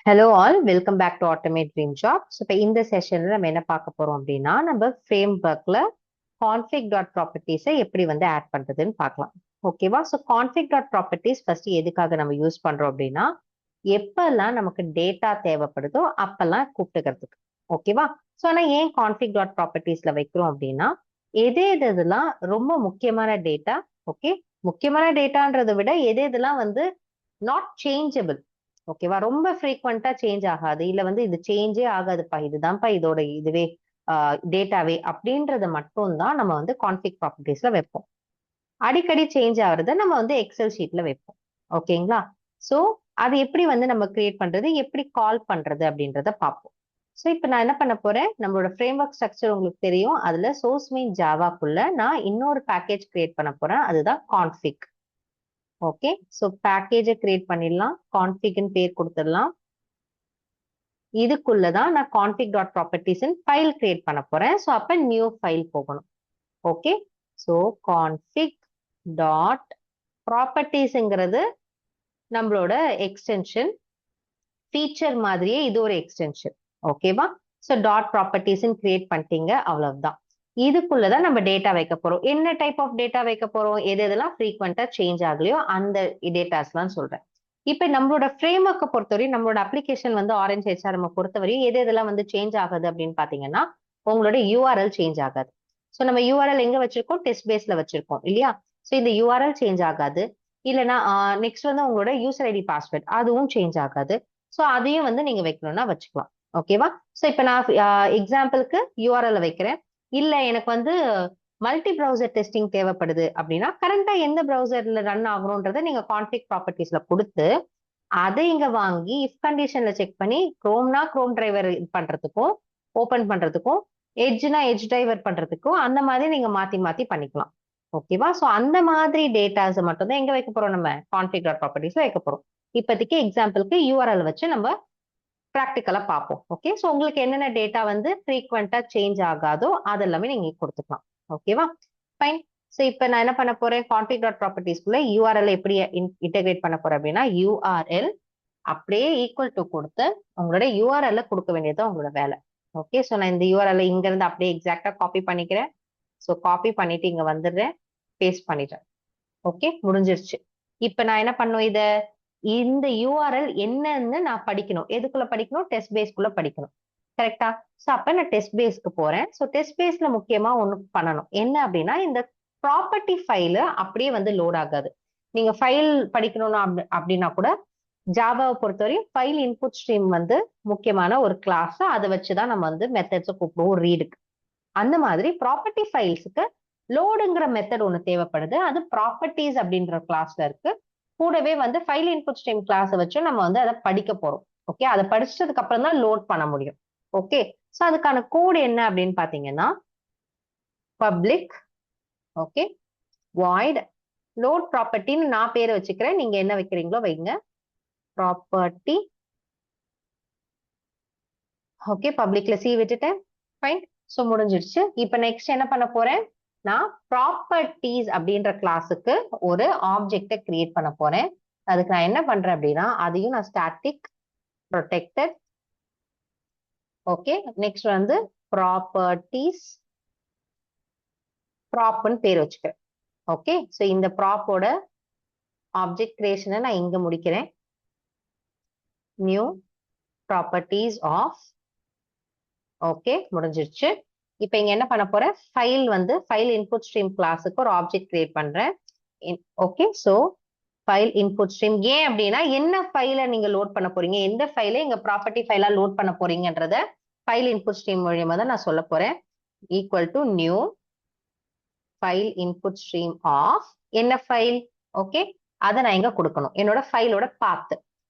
Hello all, welcome back to automate dream job. So இப்போ இந்த செஷன்ல நம்ம என்ன பார்க்க போறோம் அப்படின்னா, நம்ம ஃப்ரேம் ஒர்க்ல கான்ஃபிக் டாட் ப்ராப்பர்ட்டிஸை எப்படி வந்து ஆட் பண்றதுன்னு பார்க்கலாம். ஓகேவா? So config dot properties first எதுக்காக நம்ம யூஸ் பண்றோம் அப்படின்னா, எப்பெல்லாம் நமக்கு டேட்டா தேவைப்படுதோ அப்பெல்லாம் கூப்பிட்டுக்கிறதுக்கு. ஓகேவா? ஸோ ஆனால் ஏன் கான்ஃபிக் டாட் ப்ராப்பர்ட்டிஸ்ல வைக்கிறோம் அப்படின்னா, எதெல்லாம் ரொம்ப முக்கியமான டேட்டா, ஓகே, முக்கியமான டேட்டான்றதை விட எதெல்லாம் வந்து நாட் சேஞ்சபிள், ஓகேவா, ரொம்ப ஃப்ரீக்வெண்டா சேஞ்ச் ஆகாது, இல்ல வந்து இது சேஞ்சே ஆகாதுப்பா, இதுதான்ப்பா இதோட இதுவே டேட்டாவே அப்படின்றத மட்டும் தான் நம்ம வந்து கான்ஃபிக் ப்ராப்பர்ட்டிஸ்ல வைப்போம். அடிக்கடி சேஞ்ச் ஆகுறத நம்ம வந்து எக்ஸல் ஷீட்ல வைப்போம். ஓகேங்களா? ஸோ அது எப்படி வந்து நம்ம கிரியேட் பண்றது, எப்படி கால் பண்றது அப்படின்றத பார்ப்போம். ஸோ இப்போ நான் என்ன பண்ண போறேன், நம்மளோட ஃப்ரேம் ஒர்க் ஸ்ட்ரக்சர் உங்களுக்கு தெரியும். அதுல சோர்ஸ் மீன் ஜாவாக்குள்ள நான் இன்னொரு பேக்கேஜ் கிரியேட் பண்ண போறேன், அதுதான் கான்ஃபிக். ஓகே, ஸோ பேக்கேஜை கிரியேட் பண்ணிடலாம், கான்ஃபிக்னு பேர் கொடுத்துடலாம். இதுக்குள்ளதான் நான் config dot properties file create பண்ண போறேன். ஸோ அப்ப நியூ ஃபைல் போகணும். ஓகே, ஸோ கான்ஃபிக் டாட் ப்ராப்பர்ட்டிஸ்ங்கிறது நம்மளோட எக்ஸ்டென்ஷன், ஃபீச்சர் மாதிரியே இது ஒரு எக்ஸ்டென்ஷன். ஓகேவா? ஸோ டாட் ப்ராப்பர்ட்டிஸ் கிரியேட் பண்ணிட்டீங்க, அவ்வளவுதான். இதுக்குள்ளதான் நம்ம டேட்டா வைக்க போறோம். என்ன டைப் ஆஃப் டேட்டா வைக்க போறோம், எதெல்லாம் ஃப்ரீக்வெண்டா சேஞ்ச் ஆகலையோ அந்த டேட்டாஸ்லாம் சொல்றேன். இப்ப நம்மளோட ஃப்ரேம் ஒர்க்கை பொறுத்தவரை, நம்மளோட அப்ளிகேஷன் வந்து ஆரஞ்ச் ஹெச்ஆர்எம் பொறுத்தவரை எதெல்லாம் வந்து சேஞ்ச் ஆகுது அப்படின்னு பாத்தீங்கன்னா, உங்களோட யூஆர்எல் சேஞ்ச் ஆகாது. ஸோ நம்ம யூஆர்எல் எங்க வச்சிருக்கோம், டெஸ்ட் பேஸ்ல வச்சிருக்கோம் இல்லையா? ஸோ இந்த யூஆர்எல் சேஞ்ச் ஆகாது. இல்லைன்னா நெக்ஸ்ட் வந்து உங்களோட யூசர் ஐடி பாஸ்வேர்ட் அதுவும் சேஞ்ச் ஆகாது. ஸோ அதையும் வந்து நீங்க வைக்கணும்னா வச்சுக்கலாம். ஓகேவா? ஸோ இப்போ நான் எக்ஸாம்பிளுக்கு யூஆர்எல் வைக்கிறேன். இல்ல எனக்கு வந்து மல்டி ப்ரௌசர் டெஸ்டிங் தேவைப்படுது அப்படின்னா, கரண்டா எந்த ப்ரௌசர்ல ரன் ஆகணும்ன்றதை நீங்க கான்ஃபிக் ப்ராப்பர்ட்டிஸ்ல கொடுத்து அதை இங்க வாங்கி இஃப் கண்டிஷன்ல செக் பண்ணி, குரோம்னா குரோம் டிரைவர் இது பண்றதுக்கும் ஓபன் பண்றதுக்கும், எட்ஜ்னா எட்ஜ் டிரைவர் பண்றதுக்கும் அந்த மாதிரி நீங்க மாத்தி மாத்தி பண்ணிக்கலாம். ஓகேவா? சோ அந்த மாதிரி டேட்டாஸ் மட்டும் தான் எங்க வைக்க போறோம், நம்ம கான்ஃபிக் டாட் ப்ராப்பர்ட்டிஸ்ல வைக்க போறோம். இப்போதைக்கு எக்ஸாம்பிளுக்கு யூஆர்எல் வச்சு நம்ம ப்ராக்டிக்கலா பார்ப்போம். ஓகே, ஸோ உங்களுக்கு என்னென்ன டேட்டா வந்து ஃப்ரீக்வெண்டா சேஞ்ச் ஆகாதோ அதெல்லாமே நீங்க கொடுத்துக்கலாம். ஓகேவா? ஃபைன். ஸோ இப்போ நான் என்ன பண்ண போறேன், கான்ஃபிக் டாட் ப்ராப்பர்ட்டிஸ்குள்ள யூஆர்எல் எப்படி இன்டெகிரேட் பண்ண போறேன் அப்படின்னா, யூஆர்எல் அப்படியே ஈக்குவல் டு கொடுத்து உங்களோட யூஆர்எல்ல கொடுக்க வேண்டியது உங்களோட வேலை. ஓகே, ஸோ நான் இந்த யூஆர்எல் இங்க இருந்து அப்படியே எக்ஸாக்டா காப்பி பண்ணிக்கிறேன். ஸோ காப்பி பண்ணிட்டு இங்க வந்துடுறேன், பேஸ்ட் பண்ணிட்டேன். ஓகே, முடிஞ்சிருச்சு. இப்ப நான் என்ன பண்ணும், இந்த யூஆர்எல் என்னன்னு நான் படிக்கணும். எதுக்குள்ள படிக்கணும், டெஸ்ட் பேஸ்க்குள்ள படிக்கணும். கரெக்டா? சோ அப்ப நான் டெஸ்ட் பேஸ்க்கு போறேன். சோ டெஸ்ட் பேஸ்ல முக்கியமா ஒண்ணு பண்ணணும். என்ன அப்படின்னா, இந்த ப்ராப்பர்ட்டி ஃபைல் அப்படியே வந்து லோட் ஆகாது. நீங்க ஃபைல் படிக்கணும்னா அப்படின்னா கூட, ஜாவாவை பொறுத்தவரையும் ஃபைல் இன்புட் ஸ்ட்ரீம் வந்து முக்கியமான ஒரு கிளாஸ். அதை வச்சுதான் நம்ம வந்து மெத்தட்ஸை கூப்பிடுவோம் ரீடுக்கு. அந்த மாதிரி ப்ராப்பர்ட்டி ஃபைல்ஸுக்கு லோடுங்கிற மெத்தட் ஒன்று தேவைப்படுது. அது ப்ராப்பர்ட்டிஸ் அப்படின்ற கிளாஸ்ல இருக்கு. கூடவே வந்து ஃபைல் இன்புட் ஸ்ட்ரீம் கிளாஸை வச்சு நம்ம வந்து அதை படிக்க போறோம். ஓகே, அதை படிச்சதுக்கு அப்புறம் தான் லோட் பண்ண முடியும். ஓகே, ஸோ அதுக்கான கோடு என்ன அப்படின்னு பாத்தீங்கன்னா, பப்ளிக் ஓகே வாய்ட் லோட் ப்ராப்பர்ட்டின்னு நான் பேரை வச்சுக்கிறேன், நீங்க என்ன வைக்கிறீங்களோ வைங்க, ப்ராப்பர்ட்டி. ஓகே, பப்ளிக்ல சி விட்டுட்டேன். ஃபைன். ஸோ முடிஞ்சிடுச்சு. இப்போ நெக்ஸ்ட் என்ன பண்ண போறேன், நான் ப்ராப்பர்ட்டிஸ் அப்படின்ற கிளாஸுக்கு ஒரு ஆப்ஜெக்டை கிரியேட் பண்ண போறேன். அதுக்கு நான் என்ன பண்றேன் அப்படின்னா, அதையும் நான் ஸ்டாட்டிக் ப்ரொடெக்டட். ஓகே, நெக்ஸ்ட் வந்து ப்ராப்பர்ட்டிஸ் ப்ராப்னு பேர் வச்சுக்கிறேன். ஓகே, ஸோ இந்த ப்ராப்போட ஆப்ஜெக்ட் கிரியேஷனை நான் இங்க முடிக்கிறேன். New properties of. ஓகே, முடிஞ்சிருச்சு. இப்போ இங்க என்ன பண்ண போறேன், ஃபைல் வந்து ஃபைல் இன்புட் ஸ்ட்ரீம் கிளாஸுக்கு ஒரு ஆப்ஜெக்ட் கிரியேட் பண்றேன். Okay, so file input stream ஏன் அப்படின்னா, என்ன ஃபைலை நீங்க லோட் பண்ண போறீங்க, எந்த ஃபைலை இங்க ப்ராப்பர்ட்டி ஃபைலா லோட் பண்ண போறீங்கன்றத ஃபைல் இன்புட் ஸ்ட்ரீம் மூலியமா தான் நான் சொல்ல போறேன். Equal to new file input stream of என்ன ஃபைல். ஓகே, அதை நான் இங்க கொடுக்கணும், என்னோட ஃபைலோட பாத்.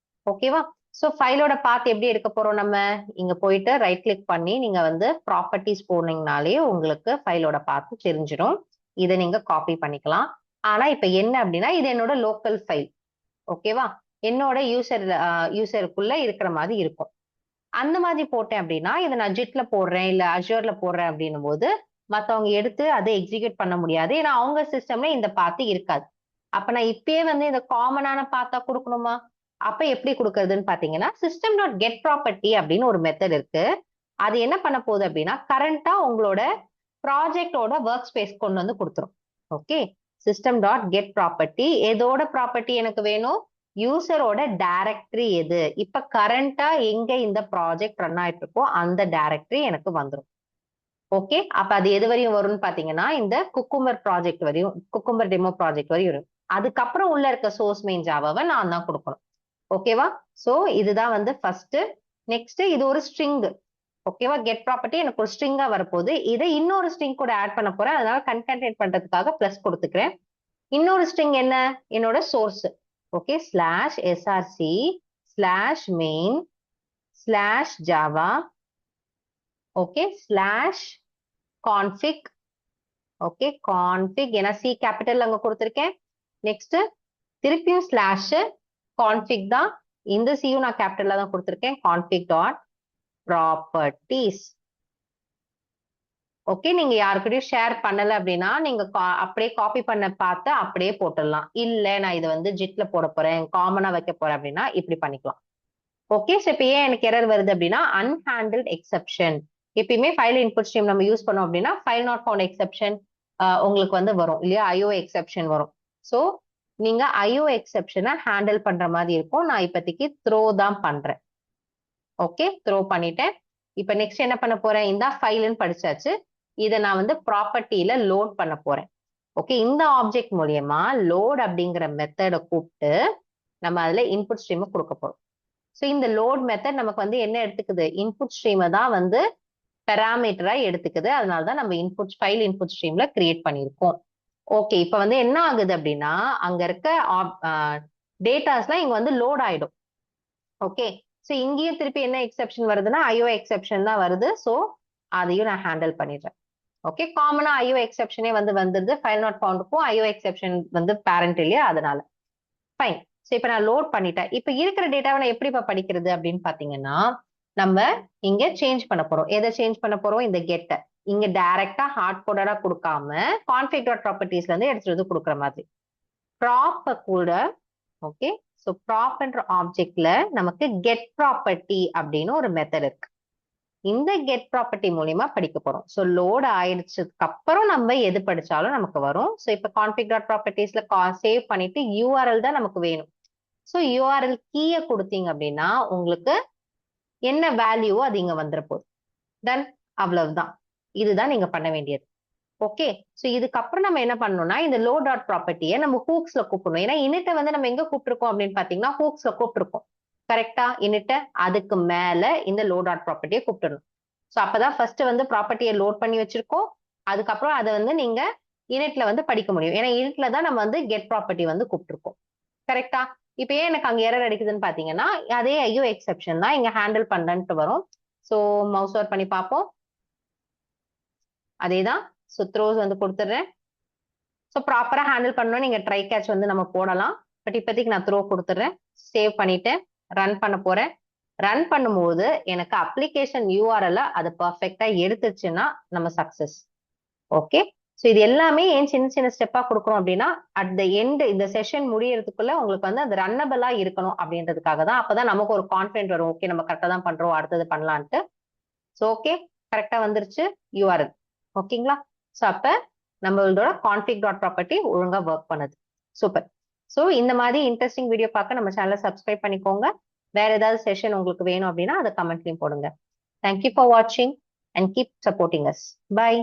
ஓகேவா? ஸோ ஃபைலோட பாத் எப்படி எடுக்க போறோம், நம்ம இங்க போயிட்டு ரைட் கிளிக் பண்ணி நீங்க வந்து ப்ராப்பர்ட்டிஸ் போனீங்கனாலே உங்களுக்கு ஃபைலோட பாத் தெரிஞ்சிடும். இதை நீங்க காப்பி பண்ணிக்கலாம். ஆனா இப்ப என்ன அப்படின்னா, இது என்னோட லோக்கல் ஃபைல். ஓகேவா? என்னோட யூசருக்குள்ள இருக்கிற மாதிரி இருக்கும். அந்த மாதிரி போட்டேன் அப்படின்னா, இதை நான் ஜிட்ல போடுறேன் இல்ல அஜூர்ல போடுறேன் அப்படின்னும் போது மத்தவங்க எடுத்து அதை எக்ஸிக்யூட் பண்ண முடியாது. ஏன்னா அவங்க சிஸ்டம்ல இந்த பாத்து இருக்காது. அப்ப நான் இப்பயே வந்து இந்த காமனான பாத்தா கொடுக்கணுமா, அப்ப எப்படி கொடுக்கறதுன்னு பாத்தீங்கன்னா சிஸ்டம் டாட் கெட் ப்ராப்பர்ட்டி அப்படின்னு ஒரு மெத்தட் இருக்கு. அது என்ன பண்ண போகுது அப்படின்னா கரண்டா உங்களோட ப்ராஜெக்டோட ஒர்க் ஸ்பேஸ் கொண்டு வந்து கொடுத்துரும். Okay, system dot get property, எதோட ப்ராப்பர்ட்டி எனக்கு வேணும், யூசரோட டைரக்டரி எது, இப்ப கரண்டா எங்க இந்த ப்ராஜெக்ட் ரன் ஆயிட்டு இருக்கோ அந்த டைரக்டரி எனக்கு வந்துடும். ஓகே, அப்ப அது எது வரையும் வரும்னு பாத்தீங்கன்னா இந்த குக்கும்பர் ப்ராஜெக்ட் வரையும், குக்கும்பர் டெமோ ப்ராஜெக்ட் வரையும் வரும். அதுக்கப்புறம் உள்ள இருக்க சோர்ஸ் மெயின் ஜாவாவை நான் தான் கொடுக்கணும். ஓகேவா? சோ இதுதான் வந்து ஃபர்ஸ்ட். நெக்ஸ்ட் இது ஒரு ஸ்ட்ரிங். ஓகேவா? கெட் ப்ராப்பர்ட்டி எனக்கு ஒரு ஸ்ட்ரிங்கா வரப்போகுது. இதை இன்னொரு ஸ்ட்ரிங் கூட ஆட் பண்ண போறேன். அதனால கன்கேட்டனேட் பண்றதுக்காக பிளஸ் கொடுத்துக்கிறேன். இன்னொரு ஸ்ட்ரிங் என்ன, என்னோட source. Okay, slash SRC slash main slash Java. Okay, slash config. Okay, config ஏன்னா சி கேபிட்டல் அங்க கொடுத்துருக்கேன். நெக்ஸ்ட் திருப்பியும் ஸ்லாஷ் கான்ஃபிக் தான், இந்த சியும் நான் கேபிட்டல்ல தான் கொடுத்துருக்கேன். Config dot properties. ஓகே, நீங்க யாருக்கிட்டையும் ஷேர் பண்ணல அப்படின்னா நீங்க அப்படியே காப்பி பண்ண பார்த்து அப்படியே போட்டுடலாம். இல்ல நான் இதை வந்து ஜிட்ல போட போறேன், காமனா வைக்க போறேன் அப்படின்னா இப்படி பண்ணிக்கலாம். ஓகே, ஸோ இப்போ ஏன் எனக்கு எரர் வருது அப்படின்னா அன்ஹேண்டில்ட் எக்ஸெப்ஷன். எப்பயுமே ஃபைல் இன்புட் ஸ்ட்ரீம் நம்ம யூஸ் பண்ணோம் அப்படின்னா ஃபைல் நாட் ஃபவுண்ட் எக்ஸெப்ஷன் உங்களுக்கு வந்து வரும் இல்லையா, ஐஓ எக்ஸெப்ஷன் வரும். ஸோ நீங்க ஐஓ எக்ஸெப்ஷனை ஹேண்டில் பண்ற மாதிரி இருக்கும். நான் இப்போதைக்கு த்ரோ தான் பண்றேன். ஓகே, த்ரோ பண்ணிட்டேன். இப்போ நெக்ஸ்ட் என்ன பண்ண போறேன், இந்த ஃபைல்னு படிச்சாச்சு, இதை நான் வந்து ப்ராப்பர்ட்டியில லோட் பண்ண போறேன். ஓகே, இந்த ஆப்ஜெக்ட் மூலியமா லோட் அப்படிங்கிற மெத்தடை கூப்பிட்டு நம்ம அதுல இன்புட் ஸ்ட்ரீமை கொடுக்க போறோம். ஸோ இந்த லோட் மெத்தட் நமக்கு வந்து என்ன எடுத்துக்குது, இன்புட் ஸ்ட்ரீமை தான் வந்து பெராமீட்டரா எடுத்துக்குது. அதனாலதான் நம்ம இன்புட் ஃபைல் இன்புட் ஸ்ட்ரீம்ல கிரியேட் பண்ணியிருக்கோம். ஓகே, இப்போ வந்து என்ன ஆகுது அப்படின்னா அங்க இருக்க டேட்டாஸ்லாம் இங்க வந்து லோட் ஆயிடும். ஓகே, ஸோ இங்கேயும் திருப்பி என்ன எக்ஸெப்ஷன் வருதுன்னா ஐஓ எக்ஸெப்ஷன் தான் வருது. ஸோ அதையும் நான் ஹேண்டில் பண்ணிடுறேன். ஓகே, காமனா ஐஓ எக்ஸெப்ஷனே வந்து வந்துருது. ஃபைல் நாட் ஃபவுண்டுக்கும் ஐஓ எக்ஸெப்ஷன் வந்து பேரண்ட் இல்லையா, அதனால ஃபைன். ஸோ இப்போ நான் லோட் பண்ணிட்டேன். இப்போ இருக்கிற டேட்டாவை நான் எப்படி படிக்கிறது அப்படின்னு பாத்தீங்கன்னா நம்ம இங்க சேஞ்ச் பண்ண போறோம். எதை சேஞ்ச் பண்ண போறோம், இந்த கெட்டை இங்க டைரக்டா ஹார்ட் கோடடா கொடுக்காம கான்ஃபிக் டாட் ப்ராப்பர்ட்டிஸ்ல இருந்து எடுத்துட்டு வந்து கொடுக்குற மாதிரி ப்ராப்ப கூட. ஓகே, ஸோ ப்ராப் என்ற ஆப்ஜெக்ட்ல நமக்கு கெட் ப்ராப்பர்ட்டி அப்படின்னு ஒரு மெத்தட் இருக்கு. இந்த கெட் ப்ராப்பர்ட்டி மூலியமா படிக்க போறோம். ஸோ லோட் ஆயிடுச்சதுக்கு அப்புறம் நம்ம எது படிச்சாலும் நமக்கு வரும். ஸோ இப்போ கான்ஃபிக் டாட் ப்ராப்பர்ட்டிஸ்ல சேவ் பண்ணிட்டு யூஆர்எல் தான் நமக்கு வேணும். ஸோ யூஆர்எல் கீயை கொடுத்தீங்க அப்படின்னா உங்களுக்கு என்ன வேல்யூவோ அது இங்க வந்துட போகுது. தென் அவ்வளவுதான், இதுதான் நீங்க பண்ண வேண்டியது. ஓகே, ஸோ இதுக்கப்புறம் நம்ம என்ன பண்ணணும்னா இந்த லோ டாட் ப்ராப்பர்ட்டியை நம்ம ஹூக்ஸ்ல கூப்பிடணும். ஏன்னா இனிட்டை வந்து நம்ம எங்க கூப்பிட்டுருக்கோம் அப்படின்னு பாத்தீங்கன்னா ஹூக்ஸ்ல கூப்பிட்டுருக்கோம். கரெக்டா, இனிட்டை அதுக்கு மேல இந்த லோ டாட் ப்ராப்பர்ட்டியை கூப்பிடணும். ஸோ அப்பதான் ஃபர்ஸ்ட் வந்து ப்ராப்பர்ட்டியை லோட் பண்ணி வச்சிருக்கோம். அதுக்கப்புறம் அதை வந்து நீங்க இனிட்ல வந்து படிக்க முடியும். ஏன்னா இனிட்ல தான் நம்ம வந்து கெட் ப்ராப்பர்ட்டி வந்து கூப்பிட்டுருக்கோம். கரெக்டா, இப்ப ஏன் எனக்கு அங்க எரர் அடிக்குதுன்னு பாத்தீங்கன்னா அதே ஐயோ எக்ஸெப்ஷன் தான் இங்க ஹேண்டில் பண்றேன்ட்டு வரும். ஸோ மவுஸ் ஓவர் பண்ணி பார்ப்போம். அதேதான். ஸோ த்ரோஸ் வந்து கொடுத்துடுறேன். ஸோ ப்ராப்பரா ஹேண்டில் பண்ணணும் நீங்க ட்ரை கேட்ச் வந்து நம்ம போடலாம். பட் இப்போதைக்கு நான் த்ரோ கொடுத்துடுறேன். சேவ் பண்ணிட்டு ரன் பண்ண போறேன். ரன் பண்ணும்போது எனக்கு அப்ளிகேஷன் யூஆர்எல் அது பர்ஃபெக்டா எடுத்துச்சுன்னா நம்ம சக்சஸ். ஓகே, ஸோ இது எல்லாமே ஏன் சின்ன சின்ன ஸ்டெப்பா கொடுக்கணும் அப்படின்னா அட் த எண்ட் இந்த செஷன் முடியறதுக்குள்ள உங்களுக்கு வந்து அது ரன்னபிளா இருக்கணும் அப்படின்றதுக்காக தான். அப்பதான் நமக்கு ஒரு கான்ஃபிடென்ட் வரும், ஓகே நம்ம கரெக்டா தான் பண்றோம், அடுத்தது பண்ணலான்ட்டு. ஸோ ஓகே, கரெக்டா வந்துருச்சு யூஆர்எல். ஓகேங்களா, ஸோ அப்ப நம்மளோட கான்ஃபிக் டாட் ப்ராப்பர்ட்டி ஒழுங்கா ஒர்க் பண்ணுது. சூப்பர். ஸோ இந்த மாதிரி இன்ட்ரெஸ்டிங் வீடியோ பார்க்க நம்ம சேனலை சப்ஸ்கிரைப் பண்ணிக்கோங்க. வேற ஏதாவது செஷன் உங்களுக்கு வேணும் அப்படின்னா அதை கமெண்ட்லயும் போடுங்க. தேங்க்யூ ஃபார் வாட்சிங் and keep supporting us. By.